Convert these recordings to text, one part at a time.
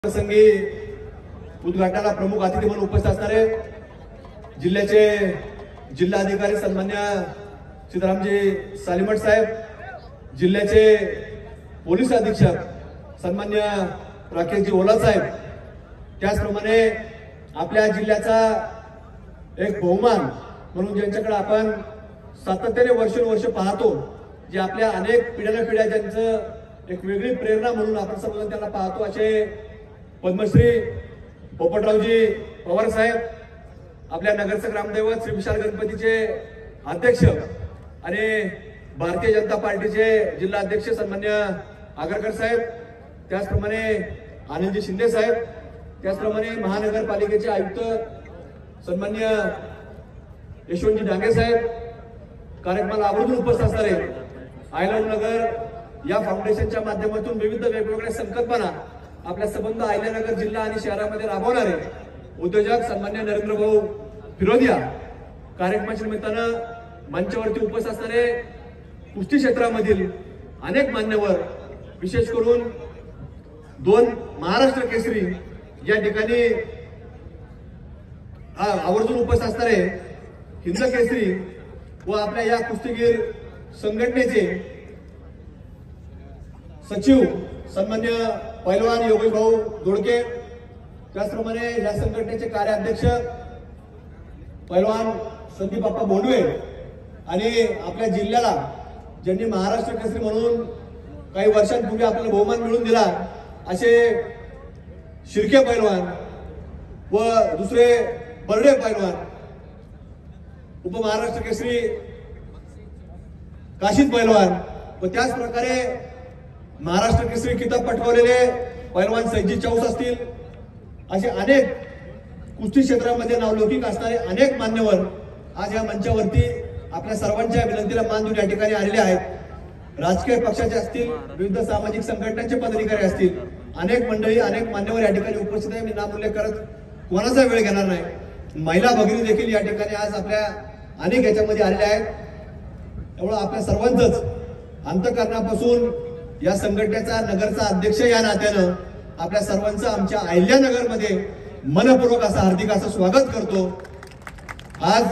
प्रसंगी उद्घाटनाला प्रमुख अतिथी म्हणून उपस्थित असणारे जिल्ह्याचे जिल्हाधिकारी सन्मान्य सीतारामजी सालीमठ साहेब, जिल्ह्याचे पोलीस अधीक्षक सन्मान्य राकेशजी ओला साहेब, त्याचप्रमाणे आपल्या जिल्ह्याचा एक बहुमान म्हणून ज्यांच्याकडे आपण सातत्याने वर्षोवर्ष पाहतो, जे आपल्या अनेक पिढ्यान पिढ्या ज्यांचं एक वेगळी प्रेरणा म्हणून आपण सर्वजण त्यांना पाहतो, असे पद्मश्री पोपटरावजी पवार साहेब, आपल्या नगरचं ग्रामदैवत श्री विशाल गणपतीचे अध्यक्ष आणि भारतीय जनता पार्टीचे जिल्हा अध्यक्ष सन्मान्य आगरकर साहेब, त्याचप्रमाणे आनंदजी शिंदे साहेब, त्याचप्रमाणे महानगरपालिकेचे आयुक्त सन्मान्य यशवंतजी डांगे साहेब, कार्यक्रमाला आवर्जून उपस्थित असणारे आय लव्ह नगर या फाउंडेशनच्या माध्यमातून विविध वेगवेगळ्या संकल्पना आपल्या संबंध अहिल्यानगर जिल्हा आणि शहरामध्ये राबवणारे उद्योजक सन्मान्य नरेंद्र भाऊ फिरोदिया, कार्यक्रमाच्या निमित्तानं मंचावरती उपस्थित असणारे कुस्ती क्षेत्रामधील अनेक मान्यवर, विशेष करून 2 महाराष्ट्र केसरी या ठिकाणी आवर्जून उपस्थित असणारे हिंद केसरी व आपल्या या कुस्तीगीर संघटनेचे सचिव सन्मान्य पैलवान योगेश भाऊ दोडके, त्याचप्रमाणे या संघटनेचे कार्याध्यक्ष पैलवान संदीप बाप्पा बोंडवे आणि आपल्या जिल्ह्याला ज्यांनी महाराष्ट्र केसरी म्हणून काही वर्षांपूर्वी आपल्याला बहुमान मिळवून दिला असे शिर्के पैलवान व दुसरे बर्डे पैलवान, उपमहाराष्ट्र केसरी काशीद पैलवान व त्याच प्रकारे महाराष्ट्र केसरी किताब पटकावलेले पैलवान सैजी चौस असतील, असे अनेक कुस्ती क्षेत्रामध्ये नावलौकिक असणारे अनेक मान्यवर आज या मंचावरती आपल्या सर्वांच्या विनंतीला मान देऊन या ठिकाणी आलेले आहेत. राजकीय पक्षाचे असतील, विविध सामाजिक संघटनांचे पदाधिकारी असतील, अनेक मंडळी, अनेक मान्यवर या ठिकाणी उपस्थित आहे. मी नामोल्लेख करत कोणाचा वेळ घेणार नाही. महिला भगिनी देखील या ठिकाणी आज आपल्या अनेक याच्यामध्ये आलेल्या आहेत. त्यामुळे आपल्या सर्वांचंच अंतःकरणापासून या संघटनेचा नगरचा अध्यक्ष या नात्यानं आपल्या सर्वांचं आमच्या अहिल्यानगरमध्ये मनपूर्वक असं हार्दिक असं स्वागत करतो. आज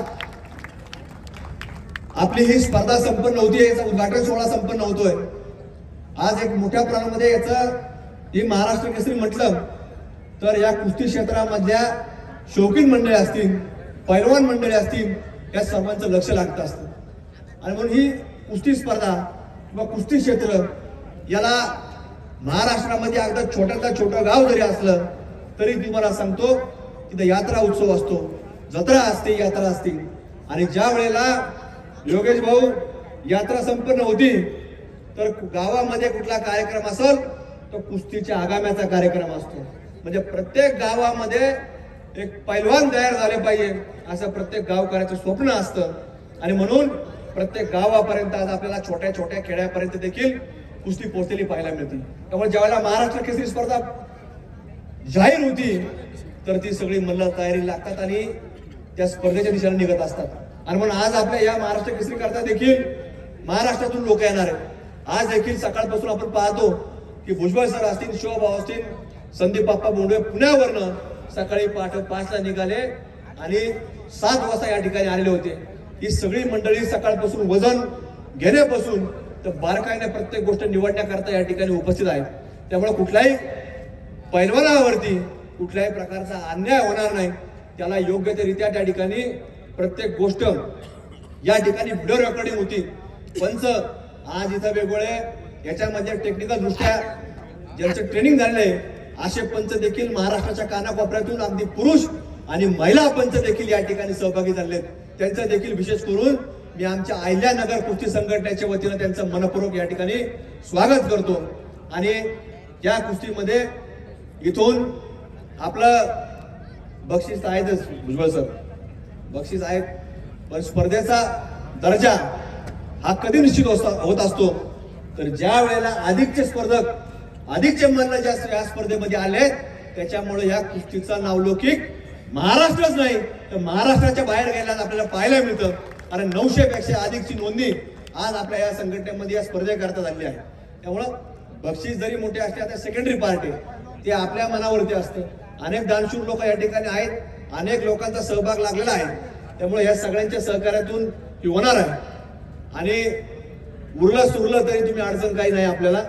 आपली ही स्पर्धा संपन्न होती, याचा उद्घाटन सोहळा संपन्न होतोय. आज एक मोठ्या प्रमाणामध्ये याचं ही महाराष्ट्र केसरी म्हटलं तर या कुस्ती क्षेत्रामधल्या शौकीन मंडळी असतील, पैलवान मंडळी असतील, या सर्वांचं लक्ष लागतं असतं. आणि म्हणून ही कुस्ती स्पर्धा किंवा कुस्ती क्षेत्र याला महाराष्ट्रामध्ये अगदी छोट्यातलं छोटं गाव जरी असलं तरी तुम्हाला सांगतो तिथं यात्रा उत्सव असतो, जत्रा असते, यात्रा असते. आणि ज्या वेळेला योगेश भाऊ यात्रा संपन्न होती तर गावामध्ये कुठला कार्यक्रम असेल तो कुस्तीच्या आगाम्याचा कार्यक्रम असतो. म्हणजे प्रत्येक गावामध्ये एक पैलवान तयार झाले पाहिजे असं प्रत्येक गावकऱ्याचं स्वप्न असतं. आणि म्हणून प्रत्येक गावापर्यंत आज आपल्याला छोट्या छोट्या खेड्यापर्यंत देखील कुस्ती पोहोचलेली पाहायला मिळते. त्यामुळे ज्यावेळेला महाराष्ट्र केसरी स्पर्धा जाहीर होती तर ती सगळी मल्ल तयारी लागतात आणि त्या स्पर्धेच्या दिशेने निघत असतात. आणि म्हणून आज आपल्या या महाराष्ट्र केसरी करता देखील महाराष्ट्रातून लोक येणार आहेत. आज देखील सकाळपासून आपण पाहतो की भुजबळ सर असतील, शिवभाऊ असतील, संदीप बाप्पा बोंडवे पुण्यावरनं सकाळी 5:05 ला निघाले आणि 7 वाजता या ठिकाणी आलेले होते. ही सगळी मंडळी सकाळपासून वजन घेण्यापासून तर बारकाईने प्रत्येक गोष्ट निवडण्याकरता या ठिकाणी उपस्थित आहेत. त्यामुळे कुठल्याही पैलवानावरती कुठल्याही प्रकारचा अन्याय होणार नाही. त्याला योग्यरित्या त्या ठिकाणी प्रत्येक गोष्ट या ठिकाणी व्हिडिओ रेकॉर्डिंग होती. पंच आज इथं वेगवेगळे याच्यामध्ये टेक्निकल दृष्ट्या ज्यांचं ट्रेनिंग झालेलं आहे असे पंच देखील महाराष्ट्राच्या कानाकोपऱ्यातून अगदी पुरुष आणि महिला पंच देखील या ठिकाणी सहभागी झाले आहेत. त्यांचं देखील विशेष करून मी आमच्या अहिल्यानगर कुस्ती संघटनेच्या वतीनं त्यांचं मनपूर्वक या ठिकाणी स्वागत करतो. आणि या कुस्तीमध्ये इथून आपलं बक्षीस आहेतच, भुजबळ सर बक्षीस आहेत, पण स्पर्धेचा दर्जा हा कधी निश्चित होत असतो तर ज्या वेळेला अधिकचे स्पर्धक, अधिकचे मल्ल ज्या या स्पर्धेमध्ये आले त्याच्यामुळे या कुस्तीचा नावलौकिक महाराष्ट्रच नाही तर महाराष्ट्राच्या बाहेर गेल्यास आपल्याला पाहायला मिळतं. आणि 900 पेक्षा अधिकची नोंदणी आज आपल्या या संघटनेमध्ये या स्पर्धेकरता झाली आहे. त्यामुळं बक्षीस जरी मोठे असले आता सेकंडरी पार्ट आहे, ते आपल्या मनावरती असतं. अनेक दानशूर लोक या ठिकाणी आहेत, अनेक लोकांचा सहभाग लागलेला आहे. त्यामुळे या सगळ्यांच्या सहकार्यातून ही होणार आहे. आणि उरलं सुरलं तरी तुम्ही अडचण काही नाही आपल्याला.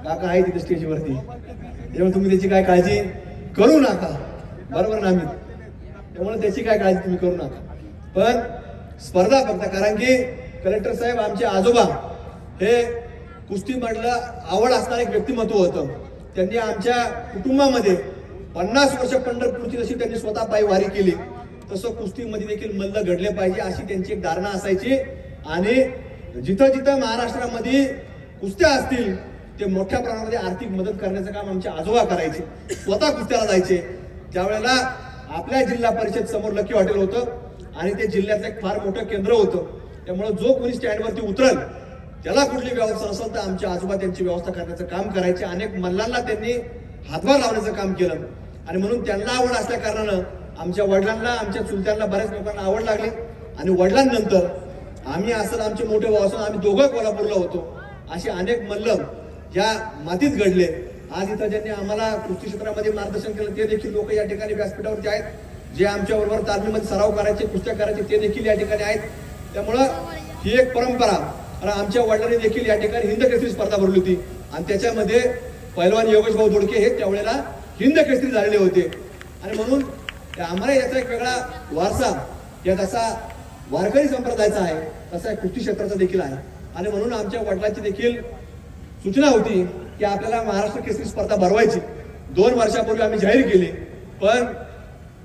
काका आहे तिथे स्टेजवरती, त्यामुळे तुम्ही त्याची काय काळजी करू नका. बरोबर ना मी? त्यामुळे त्याची काय काळजी तुम्ही करू नका. पण स्पर्धा फक्त, कारण की कलेक्टर साहेब आमचे आजोबा हे कुस्तीमधलं आवड असणारं एक व्यक्तिमत्व होतं. त्यांनी आमच्या कुटुंबामध्ये 50 वर्ष पंढरपूरची जशी त्यांनी स्वतः पायी वारी केली, तसं कुस्तीमध्ये देखील मल्ल घडले पाहिजे अशी त्यांची एक धारणा असायची. आणि जिथं जिथं महाराष्ट्रामध्ये कुस्त्या असतील ते मोठ्या प्रमाणामध्ये आर्थिक मदत करण्याचं काम आमचे आजोबा करायचे. स्वतः कुस्त्याला जायचे. त्यावेळेला आपल्या जिल्हा परिषद समोर लकी हॉटेल होतं आणि ते जिल्ह्यातलं एक फार मोठं केंद्र होतं. त्यामुळे जो कोणी स्टँडवरती उतरल त्याला कुठली व्यवस्था असेल तर आमचे आजोबा त्यांची व्यवस्था करण्याचं काम करायचे. अनेक मल्लांना त्यांनी हातभार लावण्याचं काम केलं. आणि म्हणून त्यांना आवड असल्या कारणानं आमच्या वडिलांना, आमच्या चुलत्यांना, बऱ्याच लोकांना आवड लागली. आणि वडिलांनंतर आम्ही असं आमचे मोठे भाऊ असून आम्ही दोघं कोल्हापूरला होतो. असे अनेक मल्ल या मातीत घडले. आज इथं ज्यांनी आम्हाला कुस्ती क्षेत्रामध्ये मार्गदर्शन केलं ते देखील लोक या ठिकाणी व्यासपीठावरती आहेत. जे आमच्या बरोबर तालमीमध्ये सराव करायचे, कुस्त्या करायचे ते देखील या ठिकाणी आहेत. त्यामुळं ही एक परंपरा. आमच्या वडिलांनी देखील या ठिकाणी हिंद केसरी स्पर्धा भरली होती आणि त्याच्यामध्ये पैलवान योगेश भाऊ दोडके हे त्यावेळेला हिंद केसरी झालेले होते. आणि म्हणून आम्हाला याचा एक वेगळा वारसा, या तसा वारकरी संप्रदायाचा आहे, तसा कुस्ती क्षेत्राचा देखील आहे. आणि म्हणून आमच्या वडिलांची देखील सूचना होती की आपल्याला महाराष्ट्र केसरी स्पर्धा भरवायची. 2 वर्षापूर्वी आम्ही जाहीर केली. पण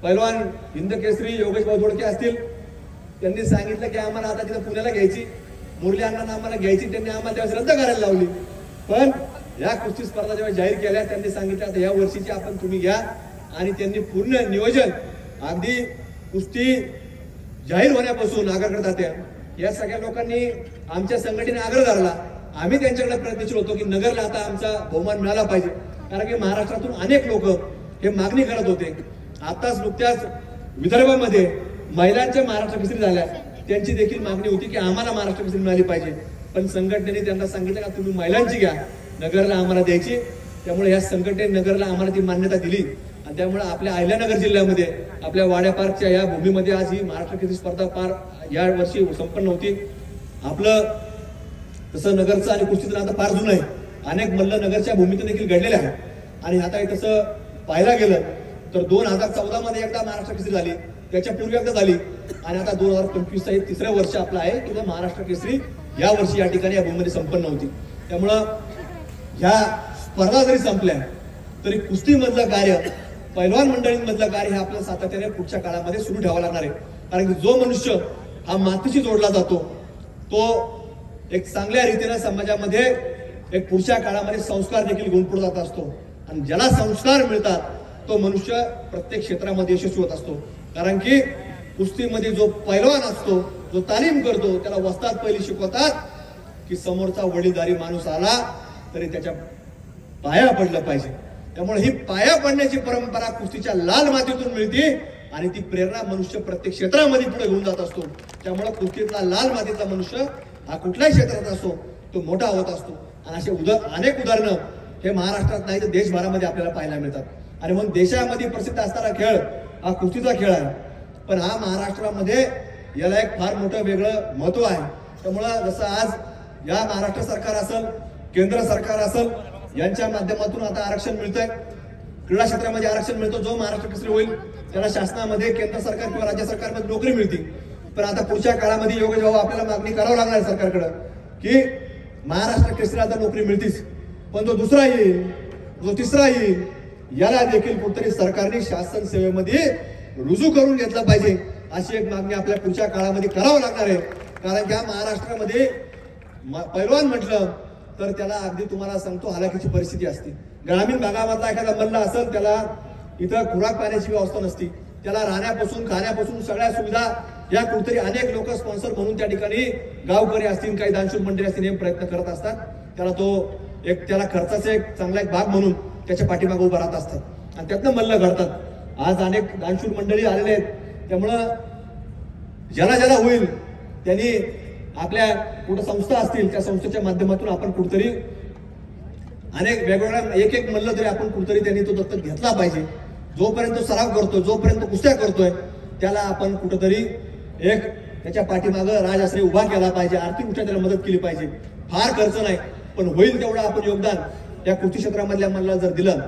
पैलवान हिंद केसरी योगेश भाऊ दोडके असतील, त्यांनी सांगितलं की आम्हाला आता तिथं पुण्याला घ्यायची, मुरली अण्णांना आम्हाला घ्यायची. त्यांनी आम्हाला त्यावेळेस रद्द करायला लावली. पण या कुस्ती स्पर्धा जेव्हा जाहीर केल्या त्यांनी सांगितलं आता या वर्षीची आपण तुम्ही घ्या. आणि त्यांनी पूर्ण नियोजन अगदी कुस्ती जाहीर होण्यापासून आग्रह तात्या या सगळ्या लोकांनी आमच्या संघटनेने आग्रह धरला. आम्ही त्यांच्याकडे प्रयत्नशील होतो की नगरला आता आमचा बहुमान मिळाला पाहिजे. कारण की महाराष्ट्रातून अनेक लोक हे मागणी करत होते. आताच नुकत्याच विदर्भामध्ये महिलांच्या महाराष्ट्र केसरी झाल्या, त्यांची देखील मागणी होती की आम्हाला महाराष्ट्र केसरी मिळाली पाहिजे. पण संघटनेने त्यांना सांगितलं का तुम्ही महिलांची घ्या, नगरला आम्हाला द्यायची. त्यामुळे या संघटनेने नगरला आम्हाला ती मान्यता दिली. आणि त्यामुळे आपल्या अहिल्यानगर जिल्ह्यामध्ये आपल्या वाड्या पार्कच्या या भूमीमध्ये आज ही महाराष्ट्र केसरी स्पर्धा पार या वर्षी संपन्न होती. आपलं तसं नगरचं आणि कुस्तीचं आता फार जुनं आहे. अनेक मल्ल नगरच्या भूमीतून देखील घडलेले आहेत. आणि आता तसं पाहायला गेलं तर 2014 मध्ये एकदा महाराष्ट्र केसरी झाली, त्याच्या पूर्वी एकदा झाली आणि आता 2025 हे 3रं वर्ष आपलं आहे की महाराष्ट्र केसरी या वर्षी या ठिकाणी या भूमीमध्ये संपन्न होती. त्यामुळं ह्या स्पर्धा जरी संपल्या तरी कुस्तीमधलं कार्य, पैलवान मंडळींमधलं कार्य हे आपल्याला सातत्याने पुढच्या काळामध्ये सुरू ठेवावं लागणार आहे. कारण की जो मनुष्य हा मातीशी जोडला जातो तो एक चांगल्या रीतीने समाजामध्ये एक पुढच्या काळामध्ये संस्कार देखील घेऊन पुढे जात असतो. आणि ज्याला संस्कार मिळतात तो मनुष्य प्रत्येक क्षेत्रामध्ये यशस्वी होत असतो. कारण की कुस्तीमध्ये जो पैलवान असतो, जो तालीम करतो, त्याला वस्ताद पहिली शिकवतात की समोरचा वडीलधारी माणूस आला तरी त्याच्या पाया पडलं पाहिजे. त्यामुळे ही पाया पडण्याची परंपरा कुस्तीच्या लाल मातीतून मिळते आणि ती प्रेरणा मनुष्य प्रत्येक क्षेत्रामध्ये पुढे घेऊन जात असतो. त्यामुळे कुस्तीतला लाल मातीतला मनुष्य हा कुठल्याही क्षेत्रात असतो तो मोठा होत असतो. आणि असे अनेक उदाहरणं हे महाराष्ट्रात नाही तर देशभरामध्ये आपल्याला पाहायला मिळतात. आणि म्हणून देशामध्ये प्रसिद्ध असणारा खेळ हा कुस्तीचा खेळ आहे. पण हा महाराष्ट्रामध्ये याला एक फार मोठं वेगळं महत्व आहे. त्यामुळं जसं आज या महाराष्ट्र सरकार असेल, केंद्र सरकार असेल, यांच्या माध्यमातून आता आरक्षण मिळतंय, क्रीडा क्षेत्रामध्ये आरक्षण मिळतं. जो महाराष्ट्र केसरी होईल त्याला शासनामध्ये केंद्र सरकार किंवा राज्य सरकारमध्ये नोकरी मिळते. पण आता पुढच्या काळामध्ये योगेश भाऊ आपल्याला मागणी करावं लागणार सरकारकडे की महाराष्ट्र केसरीला आता नोकरी मिळतीच, पण जो दुसरा येईल, जो तिसरा येईल, याला देखील कुठेतरी सरकारने शासन सेवेमध्ये रुजू करून घेतलं पाहिजे. अशी एक मागणी आपल्या पुढच्या काळामध्ये करावं लागणार आहे. कारण की महाराष्ट्रामध्ये पैलवान म्हटलं तर त्याला अगदी तुम्हाला सांगतो हालाकीची परिस्थिती असते. ग्रामीण भागामधला एखादा मल्ल असेल त्याला इथं खुराक पाण्याची व्यवस्था नसती, त्याला राहण्यापासून खाण्यापासून सगळ्या सुविधा या कुठेतरी अनेक लोक स्पॉन्सर म्हणून त्या ठिकाणी गावकरी असतील, काही दानशूर मंडळी असतील हे प्रयत्न करत असतात. त्याला तो एक त्याला खर्चाचा एक चांगला एक भाग म्हणून त्याच्या पाठीमागे उभा राहत असतात आणि त्यातनं मल्ल घडतात. आज अनेक दानशूर मंडळी आलेले आहेत. त्यामुळं ज्याला ज्याला होईल त्यांनी आपल्या कुठं संस्था असतील त्या संस्थेच्या माध्यमातून आपण कुठेतरी अनेक वेगवेगळ्या एक एक म्हणलं तरी आपण कुठेतरी त्यांनी तो दत्तक घेतला पाहिजे. जोपर्यंत सराव करतोय, जोपर्यंत कुस्त्या करतोय, त्याला आपण कुठेतरी एक त्याच्या पाठीमागं राजआश्रय उभा केला पाहिजे, आर्थिक दृष्ट्या त्याला मदत केली पाहिजे. फार खर्च नाही, पण होईल तेवढं आपण योगदान या कुस्ती क्षेत्रामधल्या मला जर दिलं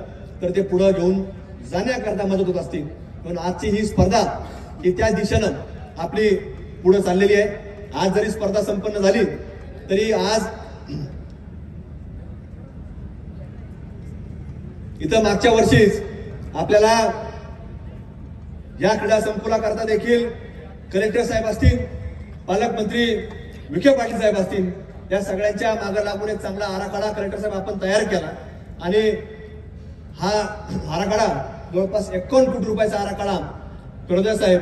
तर ते पुढे घेऊन जाण्याकरता मदत होत असते. पण आजची ही स्पर्धा ही त्या दिशेनं आपली पुढे चाललेली आहे. आज जरी स्पर्धा संपन्न झाली तरी आज इथं मागच्या वर्षीच आपल्याला या क्रीडा संकुलाकरता देखील कलेक्टर साहेब असतील, पालकमंत्री विखे पाटील साहेब असतील, या सगळ्यांच्या मागे लागून एक चांगला आराखडा कलेक्टर साहेब आपण तयार केला आणि हा आराखडा जवळपास 51 कोटी रुपयाचा आराखडा करोदे साहेब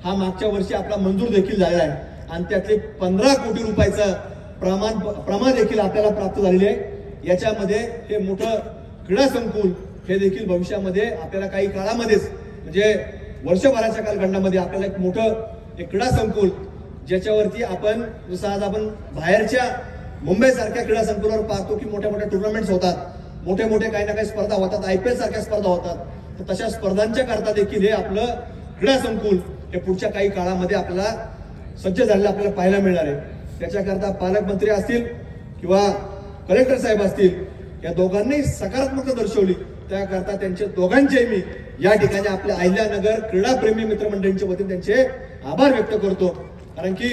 हा मागच्या वर्षी आपला मंजूर देखील झालेला आहे आणि त्यातले 15 कोटी रुपयाचं प्रमाण देखील आपल्याला प्राप्त झालेले आहे. याच्यामध्ये हे मोठं क्रीडा संकुल हे देखील भविष्यामध्ये आपल्याला काही काळामध्येच म्हणजे वर्षभराच्या कालखंडामध्ये आपल्याला एक मोठं एक क्रीडा संकुल ज्याच्यावरती आपण जसं आज आपण बाहेरच्या मुंबई सारख्या क्रीडा संकुलावर पाहतो की मोठ्या मोठ्या टुर्नामेंट्स होतात, मोठे मोठे काही ना काही स्पर्धा होतात, IPL सारख्या स्पर्धा होतात, तर तशा स्पर्धांच्या करता देखील हे आपलं क्रीडा संकुल हे पुढच्या काही काळामध्ये आपल्याला सज्ज झालेलं आपल्याला पाहायला मिळणार आहे. त्याच्याकरता पालकमंत्री असतील किंवा कलेक्टर साहेब असतील या दोघांनी सकारात्मकता दर्शवली, त्याकरता त्यांचे दोघांचे मी या ठिकाणी आपल्या अहिल्यानगर क्रीडा प्रेमी मित्रमंडळींच्या वतीने त्यांचे आभार व्यक्त करतो. कारण की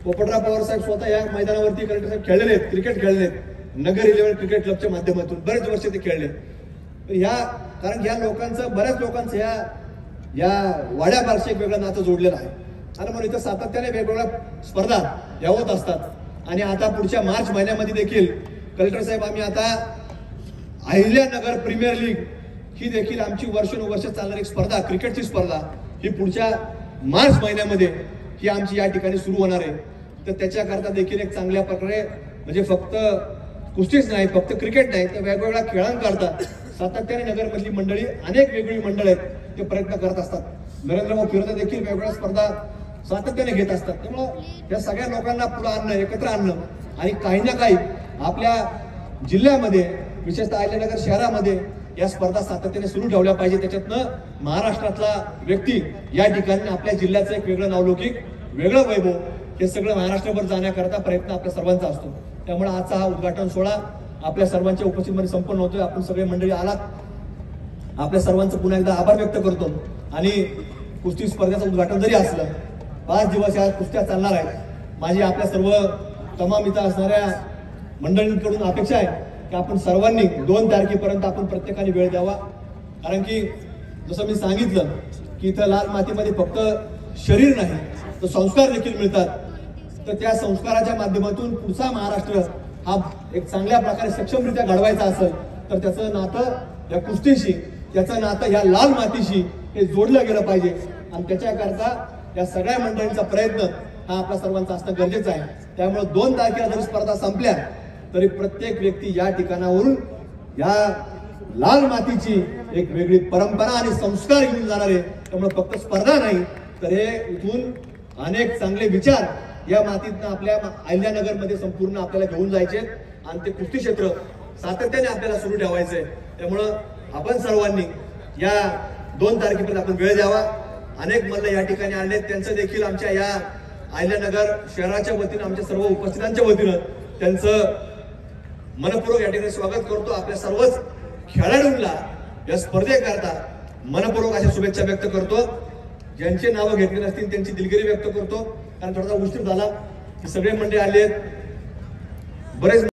पोपटराव पवार साहेब स्वतः या मैदानावरती कलेक्टर साहेब खेळलेले आहेत, क्रिकेट खेळलेले आहेत, नगर 11 क्रिकेट क्लबच्या माध्यमातून बरेच वर्ष ते खेळले. कारण या लोकांचं बऱ्याच लोकांचं या वाड्यापारशी एक वेगळं नातं जोडलेलं आहे आणि म्हणून इथं सातत्याने वेगवेगळ्या स्पर्धा या होत असतात. आणि आता पुढच्या मार्च महिन्यामध्ये देखील कलेक्टर साहेब आम्ही आता अहिल्यानगर प्रीमियर लीग ही देखील आमची वर्षानुवर्ष चालणारी एक स्पर्धा, क्रिकेटची स्पर्धा ही पुढच्या मार्च महिन्यामध्ये ही आमची या ठिकाणी सुरू होणार आहे. तर त्याच्याकरता देखील एक चांगल्या प्रकारे म्हणजे फक्त कुस्तीच नाही, फक्त क्रिकेट नाही, तर वेगवेगळ्या खेळांकरता सातत्याने नगरमधली मंडळी अनेक वेगवेगळी मंडळ आहेत ते प्रयत्न करत असतात. नरेंद्र भाऊ फिरता देखील वेगवेगळ्या स्पर्धा सातत्याने घेत असतात. त्यामुळं या सगळ्या लोकांना पुढे आणणं, एकत्र आणणं आणि काही ना काही आपल्या जिल्ह्यामध्ये विशेषतः अहिल्यानगर शहरामध्ये या स्पर्धा सातत्याने सुरू ठेवल्या पाहिजे. त्याच्यातनं महाराष्ट्रातला व्यक्ती या ठिकाणी आपल्या जिल्ह्याचं एक वेगळं नावलौकिक, वेगळं वैभव हे सगळं महाराष्ट्रभर जाण्याकरता प्रयत्न आपल्या सर्वांचा असतो. त्यामुळे आजचा हा उद्घाटन सोहळा आपल्या सर्वांच्या उपस्थितीमध्ये संपन्न होतोय. आपण सगळे मंडळी आलात, आपल्या सर्वांचं पुन्हा एकदा आभार व्यक्त करतो. आणि कुस्ती स्पर्धेचं उद्घाटन जरी असलं, 5 दिवस या कुस्त्या चालणार आहेत. माझी आपल्या सर्व तमाम इथं असणाऱ्या मंडळींकडून अपेक्षा आहे की आपण सर्वांनी 2 तारखेपर्यंत आपण प्रत्येकाने वेळ द्यावा. कारण की जसं मी सांगितलं की इथं लाल मातीमध्ये फक्त शरीर नाही तर संस्कार देखील मिळतात. तर त्या संस्काराच्या माध्यमातून पुढचा महाराष्ट्र हा एक चांगल्या प्रकारे सक्षमरित्या घडवायचा असेल तर त्याचं नातं या कुस्तीशी, त्याचं नातं या लाल मातीशी हे जोडलं गेलं पाहिजे. आणि त्याच्याकरता या सगळ्या मंडळींचा प्रयत्न हा आपल्या सर्वांचा असणं गरजेचं आहे. त्यामुळे 2 तारखेला जरी स्पर्धा संपल्या तरी प्रत्येक व्यक्ती या ठिकाणावरून या लाल मातीची एक वेगळी परंपरा आणि संस्कार घेऊन जाणार आहे. त्यामुळे फक्त स्पर्धा नाही तर हे इथून अनेक चांगले विचार या मातीतनं आपल्या अहिल्यानगरमध्ये संपूर्ण आपल्याला घेऊन जायचे आणि ते कुस्ती क्षेत्र सातत्याने आपल्याला सुरू ठेवायचंय. त्यामुळं आपण सर्वांनी या 2 तारखेपर्यंत आपण वेळ द्यावा. अनेक मल्ल या ठिकाणी आले, त्यांचं देखील आमच्या या अहिल्यानगर शहराच्या वतीनं, आमच्या सर्व उपस्थितांच्या वतीनं त्यांचं मनपूर्वक या ठिकाणी स्वागत करतो. आपल्या सर्वच खेळाडूंना या स्पर्धेकरता मनपूर्वक अशा शुभेच्छा व्यक्त करतो. ज्यांचे नावं घेतले नसतील त्यांची दिलगिरी व्यक्त करतो. कारण थोडासा उशीर झाला, सगळे मंडळी आले, बरेच